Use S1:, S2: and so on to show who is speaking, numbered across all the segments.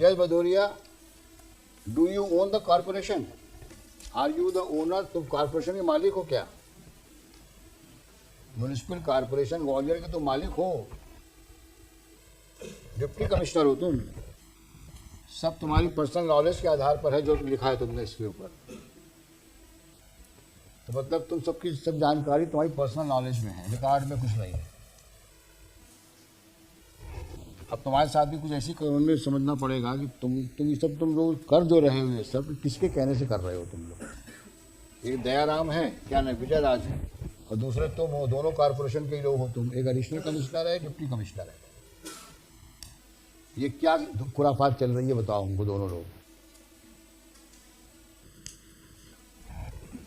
S1: जय Bhadauria, do you own the corporation? Are you the owner? तुम corporation के मालिक हो क्या? म्यूनिसिपल कॉर्पोरेशन ग्वालियर के तुम मालिक हो, डिप्टी कमिश्नर हो तुम। सब तुम्हारी पर्सनल नॉलेज के आधार पर है जो लिखा है तुमने इसके ऊपर। तो मतलब तुम सबकी सब जानकारी तुम्हारी पर्सनल नॉलेज में है, रिकॉर्ड में कुछ नहीं है। अब तुम्हारे साथ भी कुछ ऐसी कानून में समझना पड़ेगा कि तुम ये सब तुम लोग कर जो रहे हो, ये सब किसके कहने से कर रहे हो तुम लोग। एक दयाराम है, क्या नहीं, विजय राज है, और दूसरे तुम हो, दोनों कॉर्पोरेशन के लोग हो तुम। एक एडिशनल कमिश्नर है, डिप्टी कमिश्नर है। ये क्या खुराफात चल रही है बताओ हमको दोनों लोग।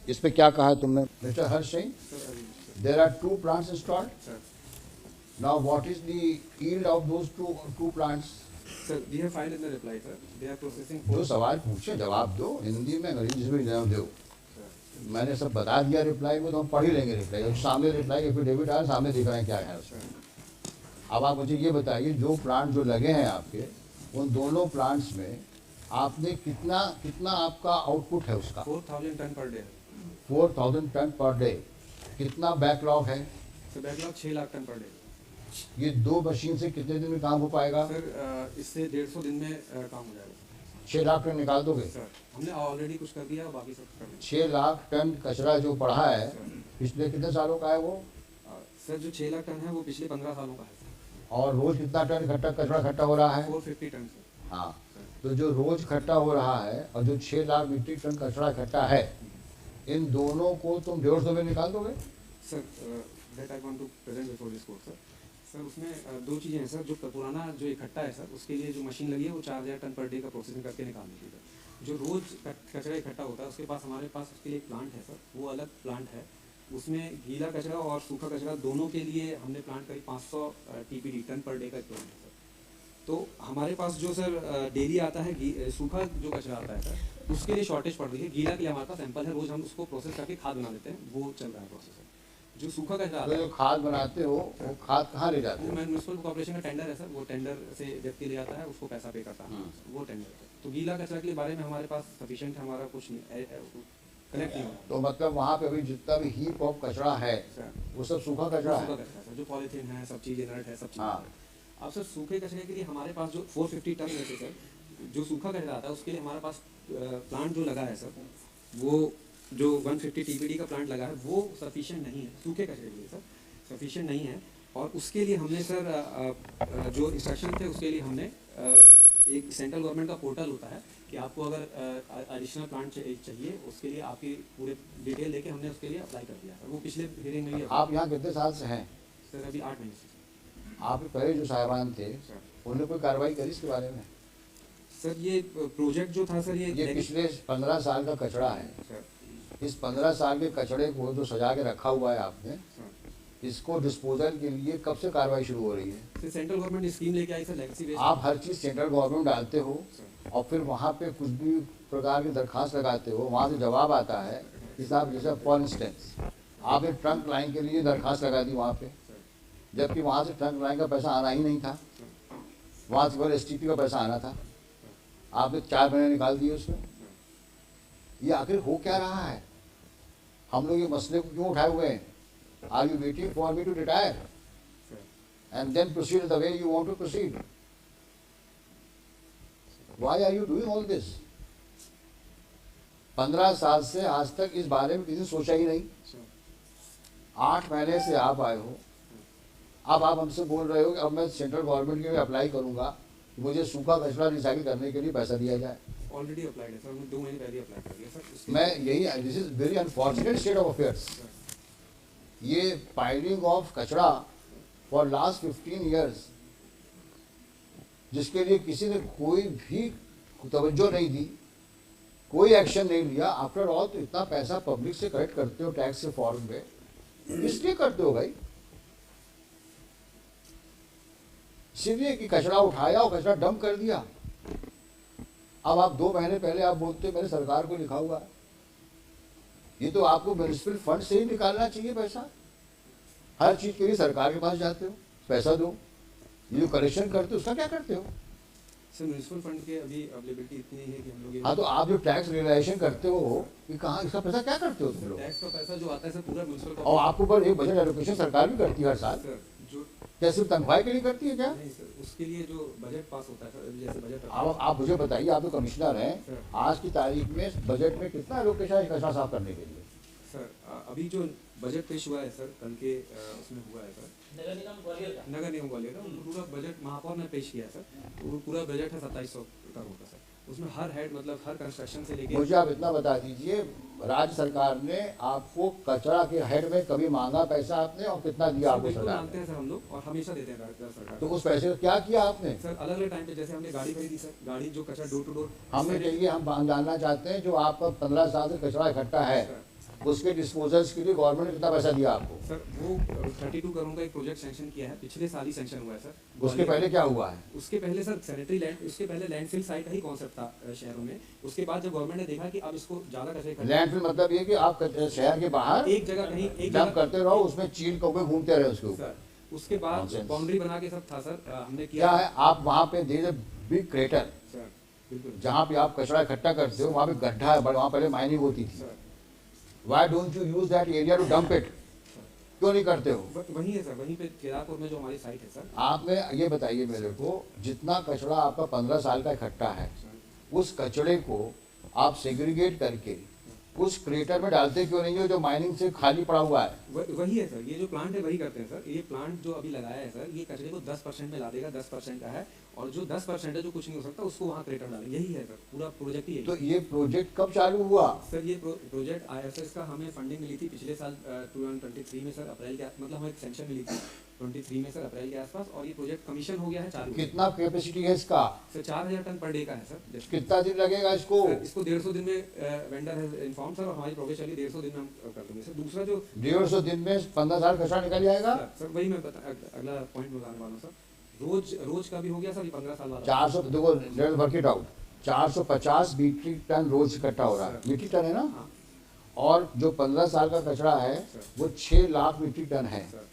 S1: इस पे क्या कहा है तुमने? Mister Harsh Singh, there are 2 plants installed. Now what is the yield of those two plants?
S2: Sir, we have filed in the reply, sir. They are processing.
S1: जो सवाल पूछे जवाब दो, हिंदी में अंग्रेजी में जवाब दो। मैंने सब बता दिया रिप्लाई में, तो हम पढ़ ही लेंगे रिप्लाई। सामने रिप्लाई एफिडेविट आया, सामने दिख रहे हैं क्या है उसमें। अब आप मुझे ये बताइए, जो प्लांट जो लगे हैं आपके, उन दोनों प्लांट्स में आपने कितना आपका आउटपुट है उसका?
S2: 4,000 ton per day.
S1: 4,000 ton per day. कितना बैकलॉग है?
S2: Sir backlog 6 lakh ton per day.
S1: ये 2 मशीन से कितने दिन में काम हो पाएगा?
S2: सर इससे 150 दिन में काम हो जाएगा।
S1: 6 लाख टन निकाल दोगे?
S2: सर हमने ऑलरेडी कुछ कर दिया, बाकी सब कर
S1: 6 लाख टन कचरा जो पड़ा है, पिछले कितने सालों का है वो?
S2: सर जो 6 लाख टन है वो पिछले 15 सालों का है।
S1: और रोज कितना टन कचरा इकट्ठा हो रहा है?
S2: 450 टन सर।
S1: हाँ, तो जो रोज इकट्ठा हो रहा है और जो 6 लाख मीट्रिक टन कचरा इकट्ठा है, इन दोनों को तुम 150 में निकाल दोगे?
S2: Sir that I want to present before this court sir. Sir उसमें 2 चीज़ें हैं सर। जो पुराना जो इकट्ठा है सर, उसके लिए जो मशीन लगी है वो 4,000 टन पर डे का प्रोसेसिंग करके निकाल देती है सर। जो रोज़ कचरा इकट्ठा होता है उसके पास हमारे पास उसके लिए एक प्लांट है सर, वो अलग प्लांट है। उसमें गीला कचरा और सूखा कचरा दोनों के लिए हमने प्लांट करीब 500 TPD टन पर डे का प्लांट है सर। तो हमारे पास जो सर डेली आता है सूखा जो कचरा आता है सर, उसके लिए शॉर्टेज पड़ रही है। गीला के लिए हमारे पास सैंपल है, रोज़ हम उसको प्रोसेस करके खाद बना देते हैं, वो चल रहा है प्रोसेस। जो सूखा कचरा आता है,
S1: जो खाद बनाते हो वो खाद कहाँ ले जाते
S2: वो
S1: हो?
S2: म्यूनसिपल कॉर्पोरेशन का टेंडर है सर, वो टेंडर से व्यक्ति ले आता है, उसको पैसा पे करता है, वो टेंडर है। तो गीला कचरा के बारे में हमारे पास सफिशिएंट हमारा कुछ नहीं कलेक्ट नहीं हो।
S1: तो मतलब वहाँ पे अभी जितना भी हीप ऑफ कचरा है वो सब सूखा कचरा है?
S2: जो पॉलीथीन है, सब चीज़ इनर्ट है, सब चीज़। अब सर सूखे कचरे के लिए हमारे पास जो 450 टन में से सर जो सूखा कचरा आता है, उसके लिए हमारे पास प्लांट जो लगा है सर, वो जो 150 TPD का प्लांट लगा है वो सफिशिएंट नहीं है सूखे कचरे के लिए सर, सफिशिएंट नहीं है। और उसके लिए हमने सर जो इंस्ट्रक्शन थे उसके लिए हमने एक सेंट्रल गवर्नमेंट का पोर्टल होता है कि आपको अगर एडिशनल प्लांट चाहिए, उसके लिए आपकी पूरे डिटेल लेके हमने उसके लिए अप्लाई कर दिया सर। वो पिछले हियरिंग में ही।
S1: आप यहाँ कितने साल से हैं?
S2: सर अभी 8 महीने से।
S1: आपके पहले जो साहिबान थे उन्होंने कोई कार्रवाई करी इसके बारे में?
S2: सर ये प्रोजेक्ट जो था सर, ये
S1: पिछले 15 साल का कचरा है सर। इस 15 साल के कचड़े को जो सजा के रखा हुआ है आपने, इसको डिस्पोजल के लिए कब से कार्रवाई शुरू हो रही है?
S2: सेंट्रल गवर्नमेंट स्कीम लेके आई सर, लेगेसी वेस्ट।
S1: आप हर चीज़ सेंट्रल गवर्नमेंट डालते हो और फिर वहाँ पे कुछ भी प्रकार की दरखास्त लगाते हो, वहाँ से जवाब आता है कि साहब जैसे फॉर इंस्टेंस आपने ट्रंक लाइन के लिए दरखास्त लगा दी वहाँ पे, जबकि वहाँ से ट्रंक लाइन का पैसा आना ही नहीं था, वहाँ से केवल STP का पैसा आना था। आपने 4 महीने निकाल दिए उसमें। ये आखिर हो क्या रहा है? हम लोग ये मसले को क्यों उठाए हुए हैं? Are you waiting for me to retire and then proceed the way you want to proceed? Why are you doing all this? 15 साल से आज तक इस बारे में किसी ने सोचा ही नहीं। 8 महीने से आप आए हो, अब आप हमसे बोल रहे हो कि अब मैं सेंट्रल गवर्नमेंट के लिए अप्लाई करूंगा, मुझे सूखा कचरा रिसाइकिल करने के लिए पैसा दिया जाए।
S2: ऑलरेडी अप्लाइड है सर, हमने 2 महीने पहले अप्लाई कर दिया सर।
S1: मैं यही, this is very unfortunate state of affairs. ये पाइलिंग ऑफ कचरा फॉर लास्ट 15 ईयर्स, जिसके लिए किसी ने कोई भी तवज्जो नहीं दी, कोई एक्शन नहीं लिया। आफ्टर ऑल तो इतना पैसा पब्लिक से कलेक्ट करते हो टैक्स से फॉर्म पे, किस लिए करते हो भाई? इसलिए कि कचरा उठाया और कचरा डंप कर दिया। अब आप 2 महीने पहले आप बोलते मैंने सरकार को लिखा हुआ है। ये तो आपको म्यूनिसिपल फंड से ही निकालना चाहिए पैसा। हर चीज के लिए सरकार के पास जाते हो, पैसा दो। ये जो कलेक्शन करते हो उसका क्या करते हो?
S2: सर म्यूनसिपल फंड के अभी अवेलेबिलिटी इतनी है कि हम लोग
S1: हाँ, तो आप जो टैक्स रियलाइजेशन करते हो कि कहाँ इसका पैसा क्या करते हो तुम लोग?
S2: टैक्स का पैसा जो आता है सर पूरा म्यूनसिपल
S1: और आपके ऊपर एक बजट एलोकेशन सरकार भी करती है हर साल,
S2: सर जो
S1: क्या सिर्फ तनख्वाह के लिए करती है क्या?
S2: नहीं सर, उसके लिए जो बजट पास होता है सर, अभी जैसे बजट
S1: आप मुझे बताइए, आप तो कमिश्नर हैं,
S2: सर।
S1: आज की तारीख में बजट में कितना एलोकेशन है कचरा साफ करने के लिए?
S2: सर अभी जो बजट पेश हुआ है सर कल के उसमें हुआ है सर नगर निगम ग्वालियर का पूरा बजट महापौर ने पेश किया है सर। तो पूरा बजट है 2700 करोड़ का सर। उसमें हर हेड मतलब हर कंस्ट्रक्शन से लेके
S1: मुझे आप इतना बता दीजिए, राज्य सरकार ने आपको कचरा के हेड में कभी मांगा पैसा आपने, और कितना दिया आपको
S2: बिल्कुल
S1: सरकार
S2: मानते
S1: ने?
S2: हैं सर हम लोग, और हमेशा देते हैं सरकार
S1: तो उस पैसे का क्या किया आपने?
S2: सर अलग अलग टाइम पे जैसे हमने गाड़ी खरीदी सर, गाड़ी जो कचरा डोर टू डोर
S1: हमें चाहिए, हम जानना चाहते हैं, जो आपका 15 साल से कचरा इकट्ठा है उसके डिस्पोजल्स के लिए गवर्नमेंट ने कितना पैसा दिया आपको?
S2: सर वो 32 करोड़ का एक प्रोजेक्ट सैंक्शन किया है, पिछले साल ही सैंक्शन हुआ है सर।
S1: उसके पहले क्या हुआ है?
S2: उसके पहले सर सैनिटरी लैंड, उसके पहले लैंडफिल साइट ही कॉन्सेप्ट था शहरों में। उसके बाद जब गवर्नमेंट ने देखा कि अब इसको ज्यादा कचरे
S1: लैंडफिल मतलब ये कि आप शहर के बाहर
S2: एक जगह कहीं एक
S1: डंप
S2: जगह
S1: करते रहो, उसमें चील कौवे घूमते रहे उसके ऊपर।
S2: सर उसके बाद
S1: Nonsense.
S2: बाउंड्री बना के सब था सर हमने किया
S1: क्या है, आप वहाँ पे दे बिग क्रेटर,
S2: सर बिल्कुल
S1: जहाँ पे आप कचरा इकट्ठा करते हो वहाँ पे गड्ढा है, वहाँ पहले माइनिंग होती थी।
S2: Sir
S1: Why don't you use that area to dump it? क्यों नहीं करते हो?
S2: वही है सर, वहीं पे केदारपुर में जो हमारी साइट है सर।
S1: आपने ये बताइए मेरे को, जितना कचरा आपका 15 साल का इकट्ठा है, उस कचड़े को आप सेग्रीगेट करके उस क्रेटर में डालते क्यों नहीं हो जो माइनिंग से खाली पड़ा हुआ है?
S2: वही है सर, ये जो प्लांट है वही करते हैं सर। ये प्लांट जो अभी लगाया है सर, ये कचरे को 10% में ला देगा, 10% का है, और जो 10% है जो कुछ नहीं हो सकता उसको वहाँ क्रेटर डालेंगे। यही है सर, पूरा प्रोजेक्ट ही है।
S1: तो ये प्रोजेक्ट कब चालू हुआ?
S2: सर ये प्रोजेक्ट IFS का हमें फंडिंग मिली थी पिछले साल 2023 में सर, अप्रैल के मतलब हमें सेंक्शन मिली थी 23 में सर, अप्रैल के आसपास, और ये प्रोजेक्ट कमीशन हो गया है चालू।
S1: कितना कैपेसिटी है इसका?
S2: सर 4000 टन पर डे का है सर।
S1: कितना दिन लगेगा इसको?
S2: सर, इसको 150 दिन में वेंडर है इन्फॉर्म सर, और हमारी प्रोग्रेस चली 150 दिन में हम कर देंगे सर। दूसरा जो
S1: 150 दिन में 15 साल कचरा निकल जाएगा?
S2: सर वही मैं अगला पॉइंट बताने वाला हूँ सर। रोज का भी हो गया सर, 15 साल वाला
S1: 400, देखो let's work it out, 450 metric ton रोज इकट्ठा हो रहा है, मीट्रिक टन है ना?
S2: हाँ
S1: और जो 15 साल का कचरा है वो 6 लाख मीट्रिक टन है।
S2: Sir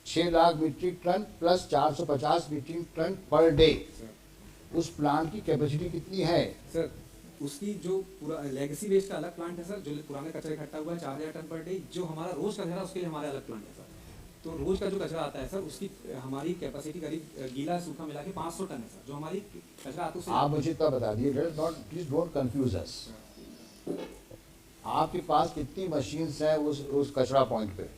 S1: 6 lakh metric ton plus 450 metric ton per day,
S2: sir
S1: उस प्लांट की कैपेसिटी कितनी है?
S2: सर उसकी जो पूरा लेगेसी वेस्ट का अलग प्लांट है सर, जो पुराने कचरे इकट्ठा हुआ है 4000 टन पर डे। जो हमारा रोज का कचरा उसके लिए हमारे अलग प्लांट है सर। तो रोज का जो कचरा आता है सर, उसकी हमारी कैपेसिटी करीब गीला सूखा मिला के 500 टन है सर, जो हमारी कचरा आता है।
S1: आप मुझे इतना बता दिए, प्लीज डोंट कंफ्यूज अस। आपके पास कितनी मशीन्स हैं उस कचरा पॉइंट पे?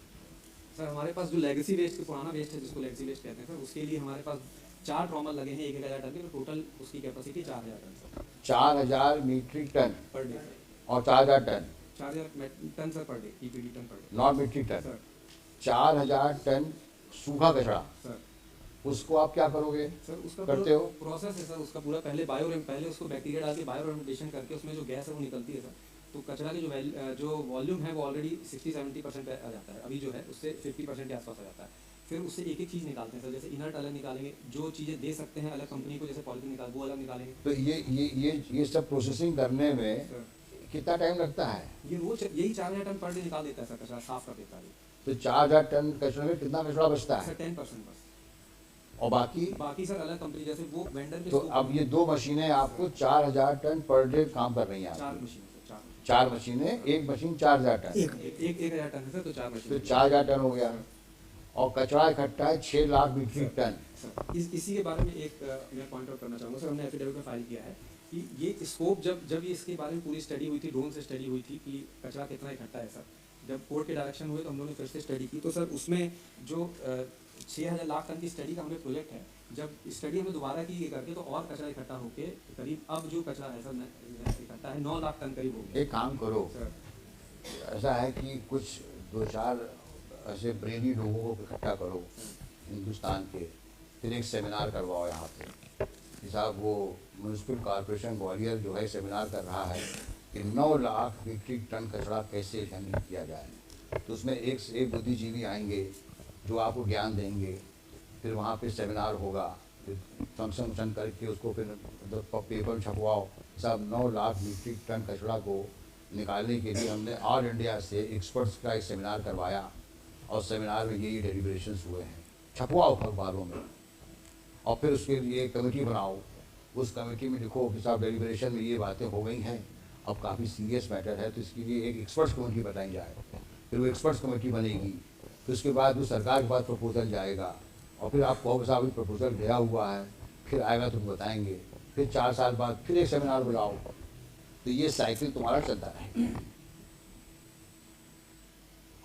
S2: सर हमारे पास जो लेगेसी वेस्ट, पुराना वेस्ट है जिसको लेगेसी वेस्ट कहते हैं सर, उसके लिए हमारे पास 4 ट्रॉमर लगे हैं 1000 टन के, तो टोटल उसकी capacity 4000 ton sir.
S1: 4000 metric ton
S2: per day
S1: और 4000 ton,
S2: 4000 ton sir per day, EPD ton per day,
S1: not metric ton.
S2: Sir
S1: 4000 ton सूखा कचरा,
S2: सर
S1: उसको आप क्या करोगे?
S2: सर उसका
S1: करते हो?
S2: प्रोसेस है सर उसका पूरा, पहले पहले उसको बैक्टीरिया डाल के बायो रेमिडिएशन करके उसमें जो गैस है वो निकलती है सर। तो कचरा की जो वॉल्यूम है वो ऑलरेडी 60-70% पे आ जाता है, अभी जो है उससे 50% के आसपास आ जाता है। फिर उससे एक एक चीज़ निकालते हैं सर, जैसे इनर्ट अलग निकालेंगे, जो चीज़ें दे सकते हैं अलग कंपनी को, जैसे पॉलिथीन निकाल वो अलग निकालेंगे।
S1: तो ये सब प्रोसेसिंग करने में
S2: सर
S1: कितना टाइम लगता है?
S2: ये रोज यही 4000 टन पर डे निकाल देता है सर, कचरा साफ कर देता है
S1: तो 4000 टन कचरे में कितना कचरा बचता है?
S2: सर 10% बस।
S1: और बाकी
S2: सर अलग कंपनी जैसे वो वेंडर के
S1: तो अब ये 2 मशीनें आपको 4000 टन पर डे काम कर रही हैं
S2: 4
S1: आपकी।
S2: मशीन सर,
S1: 4 मशीनें, एक मशीन 4000 टन,
S2: एक 1000 टन है सर, तो 4
S1: तो
S2: मशीन।
S1: 4000 टन हो गया। और कचरा इकट्ठा है 6 लाख मीट्रिक टन।
S2: सर इसी के बारे में एक मैं पॉइंट आउट करना चाहूँगा सर, हमने एफिडेविट में फाइल किया है कि ये स्कोप जब ये इसके बारे में पूरी स्टडी हुई थी, ड्रोन से स्टडी हुई थी कि कचरा कितना इकट्ठा है सर, जब कोर्ट के डायरेक्शन हुए तो हम लोगों ने फिर से स्टडी की। तो सर उसमें जो 6000 लाख टन की स्टडी का हमें प्रोजेक्ट है, जब स्टडी हमें दोबारा की करके तो और कचरा इकट्ठा होके करीब अब जो कचरा है सर इकट्ठा है 9 लाख टन करीब हो गया।
S1: एक काम करो,
S2: सर
S1: ऐसा है कि कुछ 2-4 ऐसे ब्रेनी लोगों को इकट्ठा करो हिंदुस्तान के, फिर एक सेमिनार करवाओ यहाँ पे कि साहब वो म्यूनसिपल कॉरपोरेशन ग्वालियर जो है सेमिनार कर रहा है कि 9 लाख मीट्रिक टन कचरा कैसे हैंडल किया जाए। तो उसमें एक से एक बुद्धिजीवी आएंगे जो आपको ज्ञान देंगे, फिर वहाँ पे सेमिनार होगा, फिर फंक्शन करके उसको फिर पेपर छपवाओ। सब 9 लाख मीट्रिक टन कचरा को निकालने के लिए हमने ऑल इंडिया से एक्सपर्ट्स का एक सेमिनार करवाया, और सेमिनार में यही डेलिब्रेशंस हुए हैं। छपवाओ अखबारों में, और फिर उसके लिए कमेटी बनाओ, उस कमेटी में लिखो कि साहब डेलिब्रेशन में ये बातें हो गई हैं, अब काफ़ी सीरियस मैटर है, तो इसके लिए एक एक्सपर्ट्स कमेटी बताई जाए। फिर वो एक्सपर्ट्स कमेटी बनेगी, फिर उसके बाद वो सरकार के पास प्रपोजल जाएगा, और फिर आप कहोगे साहब अभी प्रपोजल गया हुआ है, फिर आएगा तुम बताएंगे, फिर 4 साल बाद फिर एक सेमिनार बुलाओ, तो ये साइकिल तुम्हारा चलता रहेगा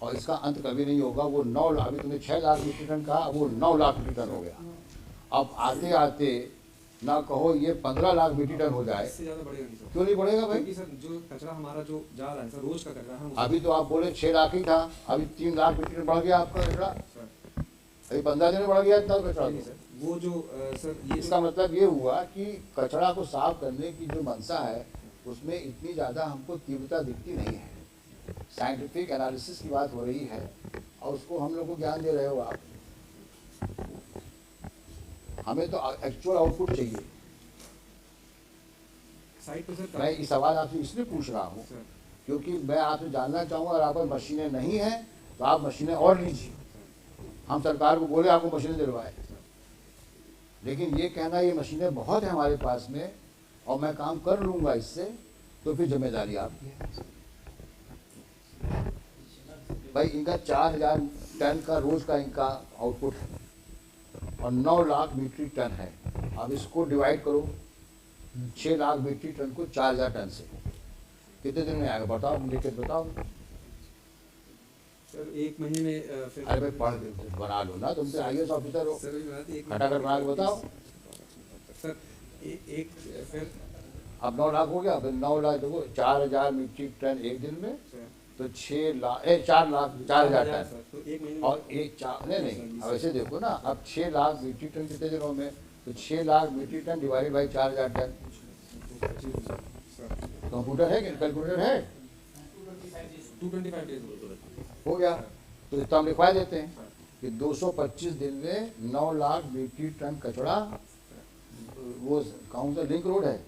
S1: और इसका अंत कभी नहीं होगा। वो 9 लाख, अभी तुमने 6 लाख मीट्रिक टन कहा, वो 9 लाख मीट्रिक टन हो गया। अब आते आते ना कहो ये 15 लाख मीट्रिक टन हो जाए,
S2: इससे ज़्यादा बढ़ेगा नहीं सर।
S1: क्यों नहीं बढ़ेगा भाई?
S2: क्योंकि सर जो कचरा हमारा जो जा रहा है सर, रोज का कचरा है,
S1: अभी तो आप बोले 6 लाख ही था, अभी 3 लाख मीट्रिक टन बढ़ गया आपका कचरा, अभी 15 दिन में बढ़ गया इतना कचरा।
S2: सर वो जो सर ये
S1: इसका मतलब ये हुआ कि कचरा को साफ करने की जो मंशा है उसमें इतनी ज़्यादा हमको तीव्रता दिखती नहीं है। साइंटिफिक एनालिसिस की बात हो रही है और उसको हम लोग को ज्ञान दे रहे हो आप। हमें तो एक्चुअल आउटपुट चाहिए।
S2: साइड पे सर
S1: मैं इस सवाल आपसे इसलिए पूछ रहा हूँ क्योंकि मैं आपसे जानना चाहूँगा, अगर आप पास मशीनें नहीं हैं तो आप मशीनें और लीजिए। हम सरकार को बोले आपको मशीनें दिलवाए, लेकिन ये कहना ये मशीनें बहुत हैं हमारे पास में और मैं काम कर लूँगा इससे, तो फिर जिम्मेदारी आपकी है भाई। इनका 4000 टन का रोज का इनका आउटपुट है और 9 लाख मीट्रिक टन है। अब इसको डिवाइड करो 6 लाख मीट्रिक टन को 4000 टन से, कितने दिन में आएगा बताओ, लिख बताओ
S2: सर। 1 महीने में फिर
S1: अरे भाई पढ़ के बना लो ना, तुम तो IAS ऑफिसर हो,
S2: सर एक
S1: खटाखट बना के बताओ।
S2: सर एक फिर
S1: अब 9 लाख हो गया, फिर 9 लाख देखो 4000 मीट्रिक टन एक दिन में, तो 4 लाख 4000 टन
S2: तो 1 महीने
S1: और एक नहीं अब ऐसे देखो ना, अब 6 लाख मीट्रिक टन कितने दिनों में, तो 6 lakh metric ton divided by 4000 ton. Computer है, कैलकुलेटर है,
S2: 225 डेज
S1: हो गया। तो इतना हम लिखवा देते हैं कि 225 दिन में 9 लाख मीट्रिक टन कचरा, वो कौन सा लिंक रोड है,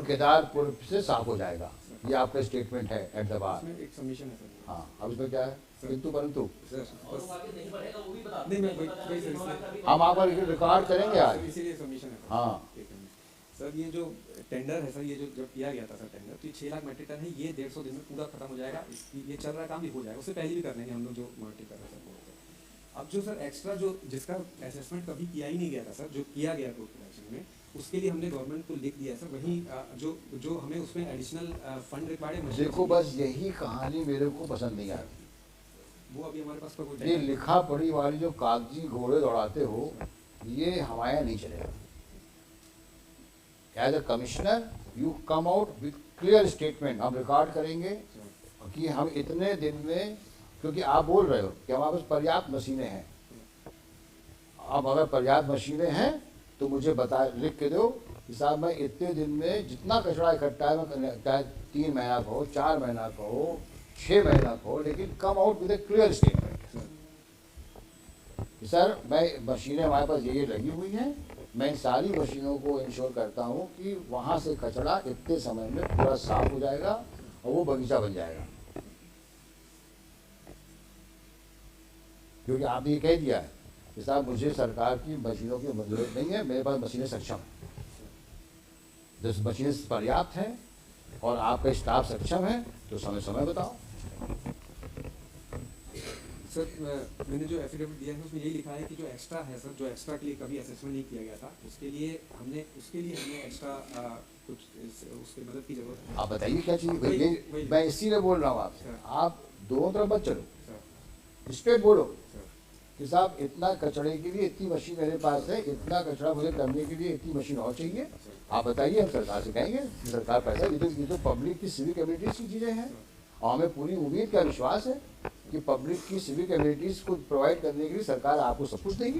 S1: केदारपुर से साफ हो जाएगा। ये आपका स्टेटमेंट है एट द बार।
S2: एक सबमिशन है सर।
S1: हाँ, अब इसमें क्या है, किंतु परंतु
S2: नहीं मैं वही सर
S1: हम आप रिकॉर्ड करेंगे आज।
S2: इसीलिए सबमिशन है।
S1: हाँ
S2: सर ये जो टेंडर है सर, ये जो जब किया गया था सर टेंडर, तो ये 6 लाख मीट्रिक टन है, ये 150 दिन में पूरा खत्म हो जाएगा। ये चल रहा काम भी हो जाएगा, उससे पहले भी कर लेंगे हम लोग जो मॉनिटरिंग कर रहे हैं सर। अब जो सर एक्स्ट्रा जो जिसका असेसमेंट कभी किया ही नहीं गया था सर, जो किया गया कोर्ट प्रोडक्शन में, उसके लिए हमने गवर्नमेंट को लिख दिया है सर। वहीं जो हमें उसमें एडिशनल फंड रिक्वायर्ड है।
S1: देखो बस यही कहानी मेरे को पसंद नहीं आती।
S2: वो अभी हमारे पास कोई
S1: ये लिखा पढ़ी वाली जो कागजी घोड़े दौड़ाते हो, ये हमारे नहीं चलेगा। As a commissioner you come out with clear statement, हम रिकॉर्ड करेंगे कि हम इतने दिन में, क्योंकि आप बोल रहे हो कि हमारे पास पर्याप्त मशीनें हैं। अब अगर पर्याप्त मशीनें हैं तो मुझे बता, लिख के दो कि साहब मैं इतने दिन में जितना कचरा इकट्ठा है, मैं चाहे 3 महीना का हो, 4 महीना का हो, 6 महीना का हो, लेकिन come out with A clear statement कि सर मैं मशीनें हमारे पास ये लगी हुई हैं, मैं इन सारी मशीनों को इंश्योर करता हूँ कि वहाँ से कचरा इतने समय में पूरा साफ हो जाएगा और वो बगीचा बन जाएगा। क्योंकि आपने ये कह दिया है कि साहब मुझे सरकार की मशीनों की जरूरत नहीं है, मेरे पास मशीनें सक्षम हैं, जब मशीनें पर्याप्त हैं और आपका स्टाफ सक्षम है तो समय समय बताओ।
S2: सर मैंने जो एफिडेविट दिया है उसमें यही लिखा है कि जो एक्स्ट्रा है सर, जो एक्स्ट्रा के लिए कभी असेसमेंट नहीं किया गया था, उसके लिए हमने एक्स्ट्रा कुछ उसकी मदद की जरूरत है।
S1: आप बताइए क्या चाहिए, मैं इसीलिए बोल रहा हूँ आपसे, आप दोनों तरफ मत चलो, स्ट्रेट बोलो कि साहब इतना कचरे के लिए इतनी मशीन मेरे पास है, इतना कचरा मुझे करने के लिए इतनी मशीन और चाहिए, आप बताइए, हम सरकार से कहेंगे कि सरकार पैसा, ये तो पब्लिक की सिविक एबिलिटीज़ की चीज़ें हैं और हमें पूरी उम्मीद का विश्वास है कि पब्लिक की सिविक एबिलिटीज़ को प्रोवाइड करने के लिए सरकार आपको सब कुछ देगी।